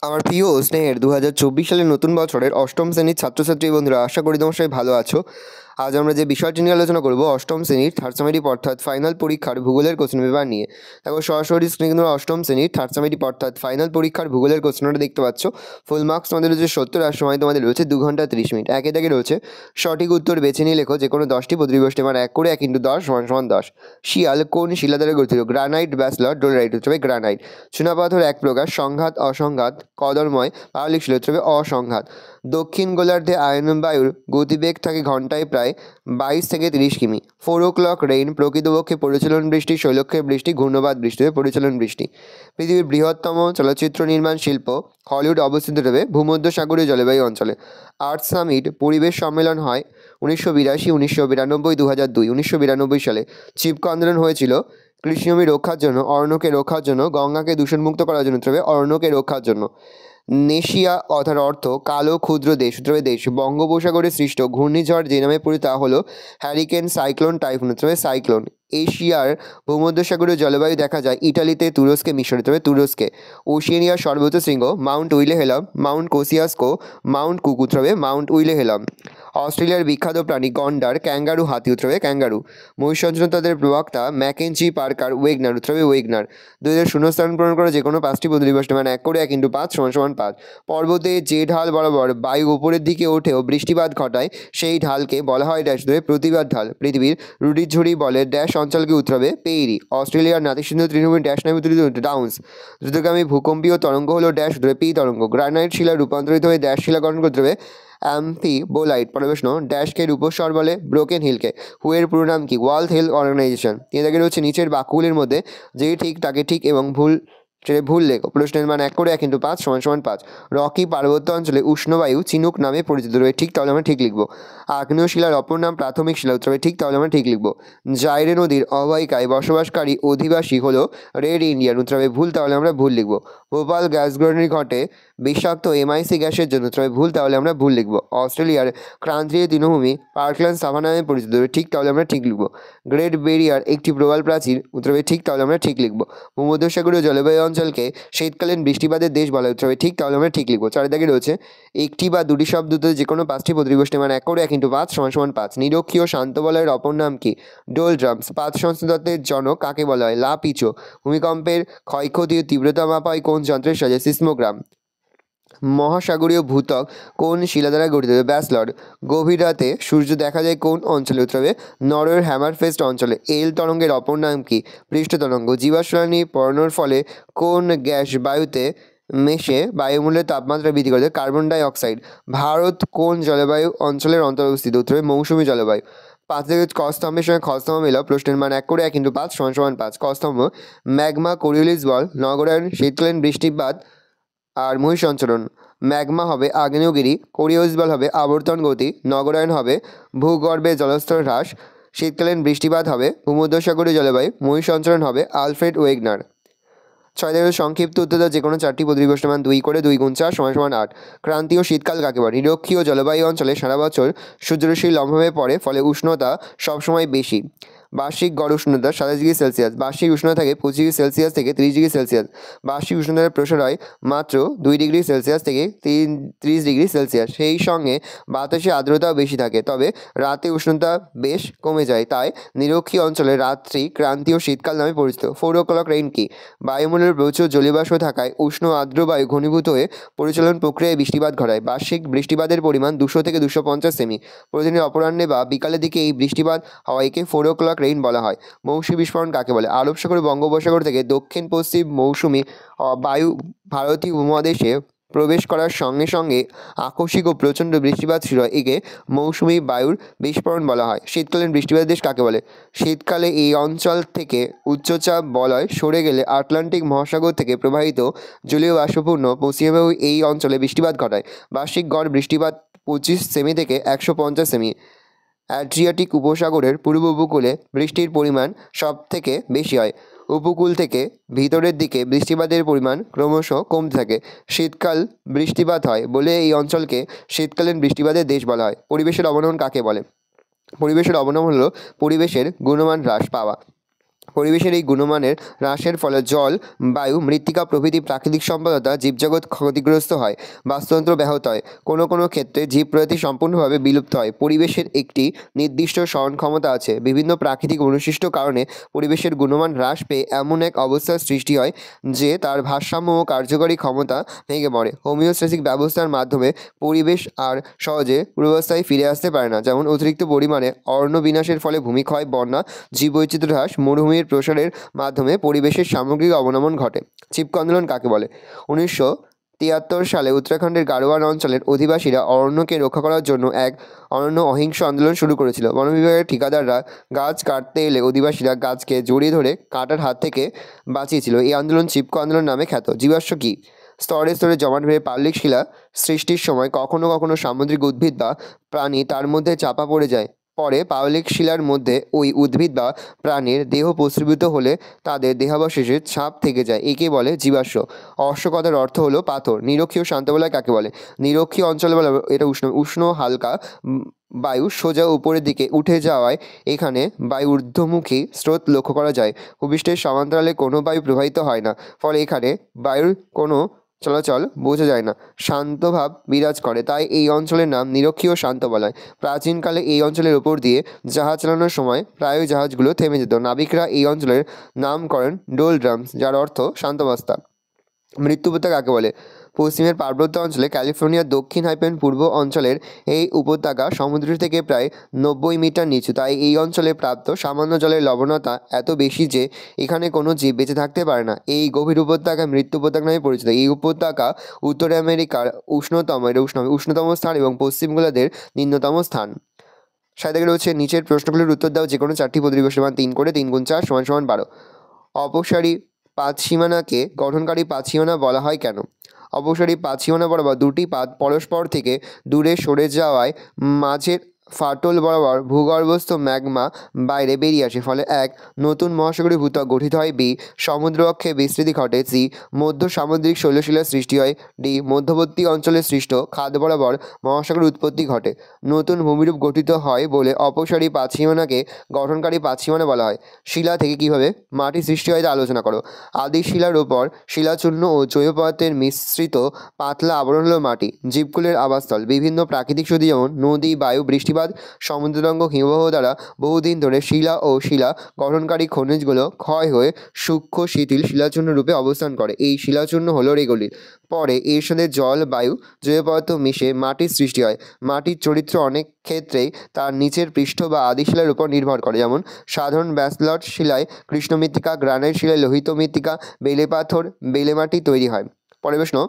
আমার প্রিয় স্নেহের 2024 সালের নতুন বছরের অষ্টম শ্রেণীর ছাত্রছাত্রী বন্ধুরা, আশা করি তোমার সবাই ভালো আছো। আজ আমরা যে বিষয়টি নিয়ে আলোচনা করব অষ্টম শ্রেণীর থার্ড সামেটিভ অর্থাৎ ফাইনাল পরীক্ষার ভূগোলের কোশ্চেন পেপার নিয়ে। দেখো সরাসরি স্ক্রিনে কিন্তু অষ্টম শ্রেণীর থার্ড সামেটিভ অর্থাৎ ফাইনাল পরীক্ষার ভূগোলের কোশ্চেনটা দেখতে পাচ্ছ। ফুল মার্কস তোমাদের রয়েছে 70, আর সময় তোমাদের রয়েছে 2 ঘন্টা 30 মিনিট। একে দাগে রয়েছে সঠিক উত্তর বেছে নিয়ে লেখো যে কোনো 10টি প্রতিবষ্টি মান 1 করে 1 × 10 = 10। শিয়াল কোন শিলা দ্বারা গঠিত? Granite, basalt, dolerite. উত্তর হবে গ্রানাইট। চুনাপাথর এক প্রকার, সংঘাত, অসংঘাত, কদরময়, পাললিক শিলা। উত্তর হবে অসংঘাত। দক্ষিণ গোলার্ধে আয়ন বায়ুর গতিবেগ থাকে ঘন্টায় প্রায় 22 থেকে 30 কিমি। 4 o'clock রেইন প্রকৃতপক্ষে পরিচালন বৃষ্টি, শৈলক্ষের বৃষ্টি, ঘূর্ণবাদ বৃষ্টি। পরিচালন বৃষ্টি। পৃথিবীর বৃহত্তম চলচ্চিত্র নির্মাণ শিল্প হলিউড অবস্থিত হবে ভূমধ্যসাগরীয় জলবায়ু অঞ্চলে। আর্থ সামিট পরিবেশ সম্মেলন হয় 1982, 1992, 2002। 1992 সালে চিপকো আন্দোলন হয়েছিল কৃষিজমি রক্ষার জন্য, অরণ্যকে রক্ষার জন্য, গঙ্গাকে দূষণমুক্ত করার জন্য। উত্তর হবে অরণ্যকে রক্ষার জন্য। নেশিয়া অথার অর্থ কালো ক্ষুদ্র দেশ। উত্তর হবে দেশ। বঙ্গোপসাগরে সৃষ্ট ঘূর্ণিঝড় যে নামে পরিচিত তা হলো হ্যারিকেন, সাইক্লোন, টাইফুন। উত্তর হবে সাইক্লোন। এশিয়ার ভূমধ্যসাগরীয় জলবায়ু দেখা যায় ইটালিতে, তুরস্কে, মিশরে। তবে তুরস্কে। ওশেনিয়ার সর্বোচ্চ শৃঙ্গ Mount উইলেহেলাম, Mount Kosciuszko, Mount cook. উত্তর হবে মাউন্ট উইলেহেলাম। অস্ট্রেলিয়ার বিখ্যাত প্রাণী গন্ডার, ক্যাঙ্গারু, হাতি। উত্তর হবে ক্যাঙ্গারু। মহিষসঞ্চনতাদের প্রবক্তা ম্যাকেঞ্জি, পার্কার, ওয়েগনার। উত্তর হবে ওয়েগনার। 2000 শূন্যস্থান পূরণ করে যে কোনো 5টি প্রতিবষ্টি মান 1 করে 1 × 5 = 5। পর্বতে যে ঢাল বরাবর বায়ু উপরের দিকে ওঠেও বৃষ্টিপাত ঘটায় সেই ঢালকে বলা হয় ড্যাশ। ধরে প্রতিবাদ ঢাল। পৃথিবীর রুটিঝুড়ি বলে ড্যাশ অঞ্চলকে। উত্তর হবে পেইরি। অস্ট্রেলিয়ার নাতিসিন্ধু তৃণভূমি ড্যাশ নামে উত্তরিত ডাউন্স। দ্রুতগামী ভূকম্পীয় তরঙ্গ হলো ড্যাশ। ধরে পি তরঙ্গ। গ্রানাইট শিলা রূপান্তরিত হয়ে ড্যাশ শিলা গঠন করতে হবে অ্যাম্ফিবোলাইট। পরের প্রশ্ন, ড্যাশকে রূপস্বর বলে ব্রোকেন হিলকে। হুয়ের পুরো নাম কি? World health organisation. তিন দাগের হচ্ছে নিচের বাক্যগুলির মধ্যে যেই ঠিক তাকে ঠিক এবং ভুল সেটা ভুল লেখো। প্রশ্নের মান 1 করে 1 × 5 = 5। রকি পার্বত্য অঞ্চলে উষ্ণবায়ু চিনুক নামে পরিচিত। রয়ে ঠিক, তাহলে আমরা ঠিক লিখবো। আগ্নেয় শিলার অপর নাম প্রাথমিক শিলা। উত্তর হবে ঠিক, তাহলে আমরা ঠিক লিখবো। জাইরে নদীর অববাহিকায় বসবাসকারী অধিবাসী হলো রেড ইন্ডিয়ান। উত্তর হবে ভুল, তাহলে আমরা ভুল লিখবো। ভোপাল গ্যাস গড়নি ঘটে বিষাক্ত MIC গ্যাসের জন্য। উত্তর হবে ভুল, তাহলে আমরা ভুল লিখবো। অস্ট্রেলিয়ার ক্রান্তীয় তৃণভূমি পার্কল্যান্ড সাভানা নামে পরিচিত। ঠিক, তাহলে আমরা ঠিক লিখবো। গ্রেট বেরিয়ার একটি প্রবাল প্রাচীর। উত্তর হবে ঠিক, তাহলে আমরা ঠিক লিখবো। ভূমধ্যসাগরীয় জলবায়ু অঞ্চলকে শীতকালীন বৃষ্টিপাতের দেশ বলা হয়। উত্তর হবে ঠিক, তাহলে আমরা ঠিক লিখবো। চার দাগে রয়েছে একটি বা দুটি শব্দতে যে কোনো 5টি প্রতিগোষ্ঠী মান 1 করে 1 × 5 = 5। নিরক্ষীয় শান্ত বলয়ের অপর নাম কি? ডোলড্রামস। পাত সংস্থাতত্ত্বের জনক কাকে বলা হয়? লা পিচো। ভূমিকম্পের ক্ষয়ক্ষতি ও তীব্রতা মাপা হয় কোন যন্ত্রের সাহায্যে? সিসমোগ্রাম। মহাসাগরীয় ভূত্বক কোন শিলা দ্বারা গঠিত? ব্যাসল্ট। গভীর রাতে সূর্য দেখা যায় কোন অঞ্চলে? উত্তর হবে নরওয়ের হ্যামারফেস্ট অঞ্চলে। এল তরঙ্গের অপর নাম কি? পৃষ্ঠ তরঙ্গ। জীবাশ্ম পড়ানোর ফলে কোন গ্যাস বায়ুতে মেশে বায়ুমণ্ডলের তাপমাত্রা বৃদ্ধি করে? Carbon die oxide. ভারত কোন জলবায়ু অঞ্চলের অন্তর্ভুক্ত? উত্তর হবে মৌসুমী জলবায়ু। 5 থেকে ক স্তম্ভের সঙ্গে খ স্তম্ভ মেলাও। প্রশ্নের মান 1 করে 1 × 5 = 5। ক স্তম্ভ ম্যাগমা, কোরিওলিস বল, নগরায়ন, শীতকালীন বৃষ্টিপাত আর মহিষসঞ্চরণ। ম্যাগমা হবে আগ্নেয়গিরি, কোরিওলিস বল হবে আবর্তন গতি, নগরায়ন হবে ভূগর্ভে জলস্তর হ্রাস, শীতকালীন বৃষ্টিপাত হবে ভূমধ্যসাগরীয় জলবায়ু, মহিষসঞ্চরণ হবে আলফ্রেড ওয়েগনার। 6 থেকে সংক্ষিপ্ত উত্তর যে কোনো 4টি প্রতিগোষ্ঠী মান 2 করে 2 × 4 = 8। ক্রান্তীয় শীতকাল কাকে বলে? নিরক্ষীয় জলবায়ু অঞ্চলে সারা বছর সূর্যরশ্মি লম্বভাবে পড়ে, ফলে উষ্ণতা সবসময় বেশি। বার্ষিক গড় উষ্ণতা 27°C। বার্ষিক উষ্ণতা থাকে 25°C থেকে 30°C। বার্ষিক উষ্ণতার প্রসার হয় মাত্র 2°C থেকে 30°C। সেই সঙ্গে বাতাসে আর্দ্রতাও বেশি থাকে, তবে রাতে উষ্ণতা বেশ কমে যায়। তাই নিরক্ষীয় অঞ্চলে রাত্রি ক্রান্তীয় শীতকাল নামে পরিচিত। 4 o'clock রেইন কি? বায়ুমণ্ডলে প্রচুর জলীয়বাষ্প থাকায় উষ্ণ আর্দ্র বায়ু ঘনীভূত হয়ে পরিচালন প্রক্রিয়ায় বৃষ্টিপাত ঘটায়। বার্ষিক বৃষ্টিপাতের পরিমাণ 200 থেকে 250 সেমি। প্রতিদিন অপরাহ্নে বা বিকালের দিকে এই বৃষ্টিপাত হওয়াকে 4 o'clock রেইন বলা হয়। মৌসুমী বিস্ফোরণ কাকে বলে? আরব সাগর বঙ্গোপসাগর থেকে দক্ষিণ পশ্চিম মৌসুমী বায়ু ভারতীয় উপমহাদেশে প্রবেশ করার সঙ্গে সঙ্গে আকস্মিক ও প্রচণ্ড বৃষ্টিপাত শুরু হয়। একে মৌসুমী বায়ুর বিস্ফোরণ বলা হয়। শীতকালীন বৃষ্টিপাতের দেশ কাকে বলে? শীতকালে এই অঞ্চল থেকে উচ্চচাপ বলয় সরে গেলে আটলান্টিক মহাসাগর থেকে প্রবাহিত জলীয় বাষ্পপূর্ণ পশ্চিমী বায়ু এই অঞ্চলে বৃষ্টিপাত ঘটায়। বার্ষিক গড় বৃষ্টিপাত 25 সেমি থেকে 150 সেমি। অ্যাড্রিয়াটিক উপসাগরের পূর্ব উপকূলে বৃষ্টির পরিমাণ সব থেকে বেশি হয়। উপকূল থেকে ভিতরের দিকে বৃষ্টিপাতের পরিমাণ ক্রমশ কমতে থাকে। শীতকাল বৃষ্টিপাত হয় বলে এই অঞ্চলকে শীতকালীন বৃষ্টিপাতের দেশ বলা হয়। পরিবেশের অবনমন কাকে বলে? পরিবেশের অবনমন হলো পরিবেশের গুণমান হ্রাস পাওয়া। পরিবেশের এই গুণমানের হ্রাসের ফলে জল, বায়ু, মৃত্তিকা প্রভৃতি প্রাকৃতিক সম্পদতা জীবজগৎ ক্ষতিগ্রস্ত হয়, বাস্তুতন্ত্র ব্যাহত হয়, কোনো কোনো ক্ষেত্রে জীব প্রজাতি সম্পূর্ণভাবে বিলুপ্ত হয়। পরিবেশের একটি নির্দিষ্ট সহন ক্ষমতা আছে। বিভিন্ন প্রাকৃতিক বৈশিষ্ট্য কারণে পরিবেশের গুণমান হ্রাস পেয়ে এমন এক অবস্থার সৃষ্টি হয় যে তার ভারসাম্য ও কার্যকরী ক্ষমতা ভেঙে পড়ে। হোমিওস্ট্যাটিক ব্যবস্থার মাধ্যমে পরিবেশ আর সহজে পূর্বাবস্থায় ফিরে আসতে পারে না। যেমন অতিরিক্ত পরিমাণে অরণ্য বিনাশের ফলে ভূমিক্ষয়, বন্যা, জীববৈচিত্র্য হ্রাস, মরুভূমির প্রসারের মাধ্যমে পরিবেশের সামগ্রিক অবনমন ঘটে। চিপকো আন্দোলন কাকে বলে? 1973 সালে উত্তরাখণ্ডের গাড়োয়াল অঞ্চলের অধিবাসীরা অরণ্যকে রক্ষা করার জন্য এক অনন্য অহিংস আন্দোলন শুরু করেছিল। বন বিভাগের ঠিকাদাররা গাছ কাটতে এলে অধিবাসীরা গাছকে জড়িয়ে ধরে কাটার হাত থেকে বাঁচিয়েছিল। এই আন্দোলন চিপকো আন্দোলন নামে খ্যাত। জীবাশ্ম কী? স্তরে স্তরে জমাট বেঁধে পাললিক শিলা সৃষ্টির সময় কখনো কখনো সামুদ্রিক উদ্ভিদ বা প্রাণী তার মধ্যে চাপা পড়ে যায়। পরে পাললিক শিলার মধ্যে ওই উদ্ভিদ বা প্রাণীর দেহ প্রস্রবিত হলে তাদের দেহাবশেষের ছাপ থেকে যায়। একে বলে জীবাশ্ম। অশ্ব কথার অর্থ হলো পাথর। নিরক্ষীয় শান্ত বলয় কাকে বলে? নিরক্ষীয় অঞ্চল বলে এটা উষ্ণ হালকা বায়ু সোজা উপরের দিকে উঠে যাওয়ায় এখানে বায়ু ঊর্ধ্বমুখী স্রোত লক্ষ্য করা যায়। ভূপৃষ্ঠের সমান্তরালে কোনো বায়ু প্রবাহিত হয় না, ফলে এখানে বায়ুর কোনো চলাচল বোঝা যায় না, শান্তভাব বিরাজ করে, তাই এই অঞ্চলের নাম নিরক্ষীয় শান্ত বলয়। প্রাচীনকালে এই অঞ্চলের ওপর দিয়ে জাহাজ চালানোর সময় প্রায়ই জাহাজগুলো থেমে যেত। নাবিকরা এই অঞ্চলের নাম করেন ডোলড্রামস, যার অর্থ শান্তবস্তা। মৃত্যু উপত্যকা কাকে বলে? পশ্চিমের পার্বত্য অঞ্চলে ক্যালিফোর্নিয়ার দক্ষিণ পূর্ব অঞ্চলের এই উপত্যকা সমুদ্র থেকে প্রায় 90 মিটার নিচু, তাই এই অঞ্চলে প্রাপ্ত সামান্য জলের লবণতা এত বেশি যে এখানে কোনো জীব বেঁচে থাকতে পারে না। এই গভীর উপত্যকা মৃত্যু উপত্যকা নামে পরিচিত। এই উপত্যকা উত্তর আমেরিকার উষ্ণতম স্থান এবং পশ্চিম গোলার্ধের নিম্নতম স্থান। সাথে রয়েছে নিচের প্রশ্নগুলির উত্তর দাও যে কোনো 4টি প্রতিবেশী মান 3 করে, 3 × 4 = 12। অপসারী পাত সীমানাকে গঠনকারী পাত সীমানা বলা হয় কেন? অপসারী পাত সীমানা বরাবর দুটি পাত পরস্পর থেকে দূরে সরে যাওয়ায় মাঝের ফাটল বরাবর ভূগর্ভস্থ ম্যাগমা বাইরে বেরিয়ে আসে, ফলে এক নতুন মহাসাগরীয় ভূত্বক গঠিত হয়। বি. সমুদ্র অক্ষে বিস্তৃতি ঘটে। সি. মধ্য সামুদ্রিক শৈলশিলার সৃষ্টি হয়। ডি. মধ্যবর্তী অঞ্চলে সৃষ্ট খাদ বরাবর মহাসাগরের উৎপত্তি ঘটে। নতুন ভূমিরূপ গঠিত হয় বলে অপসারী পাত সীমানাকে গঠনকারী পাত সীমানা বলা হয়। শিলা থেকে কিভাবে মাটি সৃষ্টি হয় তা আলোচনা করো। আদি শিলার ওপর শিলাচূর্ণ ও জৈব পদার্থের মিশ্রিত পাতলা আবরণ হলো মাটি। জীবকুলের আবাসস্থল। বিভিন্ন প্রাকৃতিক শক্তি যেমন নদী, বায়ু, বৃষ্টিপাত, সমুদ্রতরঙ্গ, হিমবাহ দ্বারা বহুদিন ধরে শিলা ও শিলা গঠনকারী খনিজগুলো ক্ষয় হয়ে সূক্ষ্ম শিথিল শিলাচূর্ণ রূপে অবস্থান করে। এই শিলাচূর্ণ হলো রেগলিত। পরে এর সাথে জল, বায়ু, জৈব পদার্থ মিশে মাটির সৃষ্টি হয়। মাটির চরিত্র অনেক ক্ষেত্রেই তার নিচের পৃষ্ঠ বা আদি শিলার উপর নির্ভর করে। যেমন সাধারণ ব্যাসল্ট শিলায় কৃষ্ণ মৃত্তিকা, গ্রানাইট শিলায় লোহিত মৃত্তিকা, বেলে পাথর, বেলে মাটি তৈরি হয়। পরের প্রশ্ন,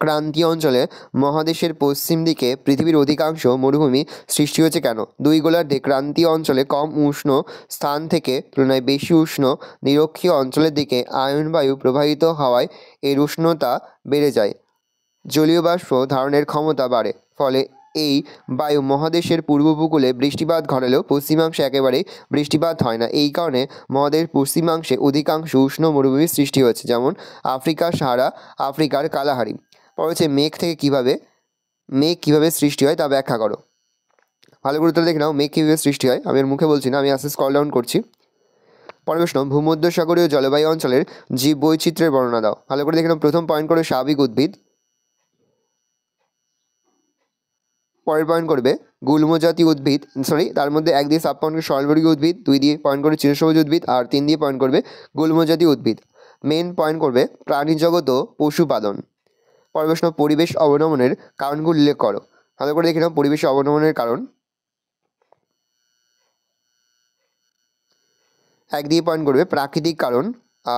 ক্রান্তীয় অঞ্চলে মহাদেশের পশ্চিম দিকে পৃথিবীর অধিকাংশ মরুভূমি সৃষ্টি হয়েছে কেন? দুই গোলার্ধে ক্রান্তীয় অঞ্চলে কম উষ্ণ স্থান থেকে তুলনায় বেশি উষ্ণ নিরক্ষীয় অঞ্চলের দিকে আয়ন বায়ু প্রবাহিত হওয়ায় এর উষ্ণতা বেড়ে যায়। জলীয় বাষ্প ধারণের ক্ষমতা বাড়ে, ফলে এই বায়ু মহাদেশের পূর্ব উপকূলে বৃষ্টিপাত ঘটালেও পশ্চিমাংশে একেবারেই বৃষ্টিপাত হয় না। এই কারণে মহাদেশের পশ্চিমাংশে অধিকাংশ উষ্ণ মরুভূমির সৃষ্টি হয়েছে, যেমন আফ্রিকার সাহারা, আফ্রিকার কালাহারি। পরে হচ্ছে মেঘ কীভাবে সৃষ্টি হয় তা ব্যাখ্যা করো। ভালো করে উত্তর দেখে নাও, মেঘ কীভাবে সৃষ্টি হয়। আমি এর মুখে বলছি না, আমি আস্তে স্ক্রল ডাউন করছি। পরের প্রশ্ন, ভূমধ্যসাগরীয় জলবায়ু অঞ্চলের জীব বৈচিত্র্যের বর্ণনা দাও। ভালো করে দেখে নাও। প্রথম পয়েন্ট করে স্বাভাবিক উদ্ভিদ, পরের পয়েন্ট করবে গুল্মজাতীয় উদ্ভিদ, তার মধ্যে 1 দিয়ে সাব পয়েন্ট করে সরলবর্গীয় উদ্ভিদ, 2 দিয়ে পয়েন্ট করে চিরসবুজ উদ্ভিদ, আর 3 দিয়ে পয়েন্ট করবে গুল্মজাতীয় উদ্ভিদ। মেন পয়েন্ট করবে প্রাণী জগৎ ও পশুপালন। পরের প্রশ্ন, পরিবেশ অবনমনের কারণগুলো উল্লেখ করো। ভালো করে দেখে নাও পরিবেশ অবনমনের কারণ। 1 দিয়ে পয়েন্ট করবে প্রাকৃতিক কারণ,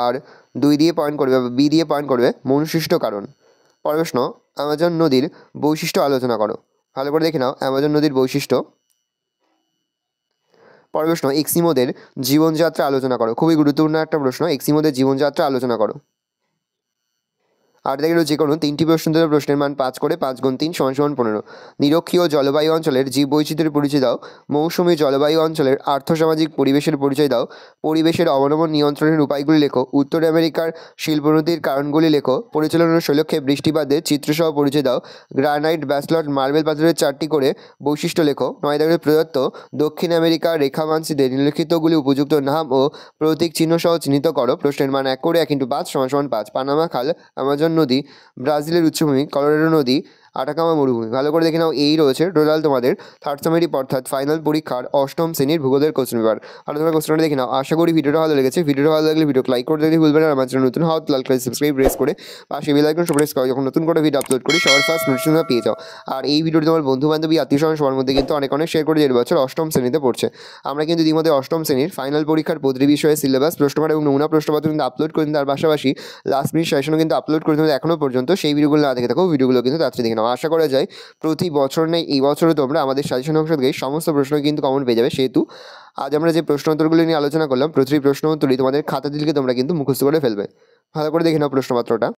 আর 2 দিয়ে পয়েন্ট করবে, বি দিয়ে পয়েন্ট করবে মনুসৃষ্ট কারণ। পরের প্রশ্ন, অ্যামাজন নদীর বৈশিষ্ট্য আলোচনা করো। ভালো করে দেখে নাও অ্যামাজন নদীর বৈশিষ্ট্য। পরের প্রশ্ন, এস্কিমোদের জীবনযাত্রা আলোচনা করো। খুবই গুরুত্বপূর্ণ একটা প্রশ্ন, এস্কিমোদের জীবনযাত্রা আলোচনা করো। আর দেখে যে কোনো 3টি প্রশ্ন দেওয়া প্রশ্নের মান 5 করে, 5 গুণ 3 = 15। নিরক্ষীয় জলবায়ু অঞ্চলের জীববৈচিত্র্যের পরিচয় দাও। মৌসুমী জলবায়ু অঞ্চলের আর্থসামাজিক পরিবেশের পরিচয় দাও। পরিবেশের অবনমন নিয়ন্ত্রণের উপায়গুলি লেখো। উত্তর আমেরিকার শিল্পোন্নতির কারণগুলি লেখো। পরিচালনার শৈলক্ষে বৃষ্টিপাতের চিত্রসহ পরিচয় দাও। গ্রানাইট, ব্যাসল্ট, মার্বেল পাথরের 4টি করে বৈশিষ্ট্য লেখো। 9 দাগের প্রদত্ত দক্ষিণ আমেরিকার রেখামানচিত্রে নিম্নলিখিতগুলি উপযুক্ত নাম ও প্রতীক চিহ্ন সহ চিহ্নিত করো। প্রশ্নের মান 1 করে 1 × 5 = 5। পানামা খাল, আমাজন নদী, ব্রাজিলের উচ্চভূমি, কলোরাডো নদী, আটাকামা মরুভূমি। ভালো করে দেখে নাও, এই রয়েছে টোটাল তোমাদের থার্ড সামেটিভ অর্থাৎ ফাইনাল পরীক্ষার অষ্টম শ্রেণীর ভূগোলের কোশ্চেন পেপার। আর তোমরা কোশ্চেনটা দেখে নাও। আশা করি ভিডিওটা ভালো লেগেছে। ভিডিওটা ভালো লাগলে ভিডিও লাইক করে দিতে ভুলবেন না। আমার চ্যানেল নতুন হওয়া লাল কালার সাবস্ক্রাইব প্রেস করে পাশে বেল আইকন প্রেস করো, যখন নতুন করে ভিডিও আপলোড করি সবার ফার্স্ট নোটিফিকেশন পেয়ে যাও। আর এই ভিডিওটি তোমার বন্ধু বান্ধবী আত্মীয় স্বজন সবার মধ্যে কিন্তু অনেক শেয়ার করে, যে বছর অষ্টম শ্রেণীতে পড়ছে। আমরা কিন্তু ইতিমধ্যে অষ্টম শ্রেণীর ফাইনাল পরীক্ষার প্রতিটি বিষয়ে সিলেবাস, প্রশ্নপত্র এবং নমুনা প্রশ্নপত্র কিন্তু আপলোড করে, তার পাশাপাশি লাস্ট মিনিট সেশনও কিন্তু আপলোড করে দিতে এখনও পর্যন্ত। সেই ভিডিওগুলো না দেখে থাকো, ভিডিওগুলো কিন্তু তাড়াতাড়ি দেখে নাও। আশা করা যায় প্রতি বছর নেই, এই বছরও তোমরা আমাদের সাজেশন অংশ থেকে সমস্ত প্রশ্ন কিন্তু কমন পেয়ে যাবে। সেহেতু আজ আমরা যে প্রশ্ন উত্তরগুলি নিয়ে আলোচনা করলাম, প্রতিটি প্রশ্ন উত্তরই তোমাদের খাতা দিলে তোমরা কিন্তু মুখস্থ করে ফেলবে। ভালো করে দেখে নাও প্রশ্নপত্রটা।